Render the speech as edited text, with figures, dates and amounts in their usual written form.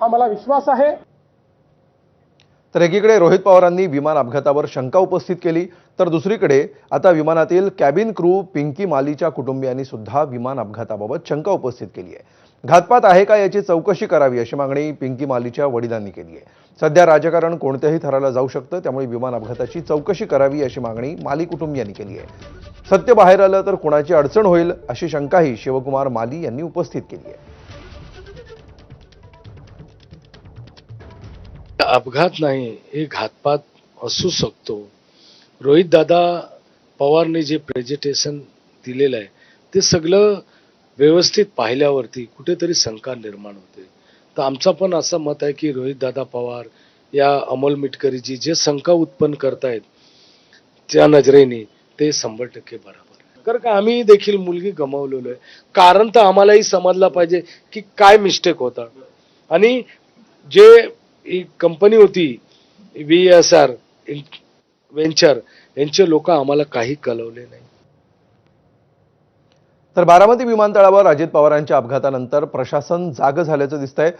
हा मला विश्वास आहे। तर एकीकडे रोहित पवारांनी विमान अपघातावर शंका उपस्थित केली, तर दुसरीकडे आता विमानातील कॅबिन क्रू पिंकी मालीच्या कुटुंबियांनी सुद्धा विमान अपघाताबाबत शंका उपस्थित केली आहे। घातपात आहे का याची चौकशी करावी अशी मागणी पिंकी मालीच्या वडिलांनी केली आहे। सध्या राजकारण कोणत्याही थराला जाऊ शकतं, त्यामुळे विमान अपघाताची चौकशी करावी अशी मागणी माली कुटुंबियांनी केली आहे। सत्य बाहेर आलं तर कुणाची अडचण होईल अशी शंकाही शिवकुमार माली यांनी उपस्थित केली आहे। अपघात नाही, हे घातपात असू शकतो। रोहित दादा पवारने जे प्रेझेंटेशन दिलेलं आहे ते सगळं व्यवस्थित पाहिल्यावरती कुठेतरी शंका निर्माण होते। तर आमचं पण असं मत आहे की रोहित दादा पवार या अमोल मिटकरीजी जे शंका उत्पन्न करतायत त्या नजरेने ते 100% बरोबर आहे। कारण का आम्ही देखील मुलगी गमावलेलो आहे, कारण तर आम्हालाही समजला पाहिजे की काय मिस्टेक होता। आणि जे ही कंपनी होती VSR वेंचर यांचे लोक आम्हाला काही कळवले नाही। तर बारामती विमानतळावर अजित पवारांच्या अपघातानंतर प्रशासन जाग झाल्याचं दिसतंय।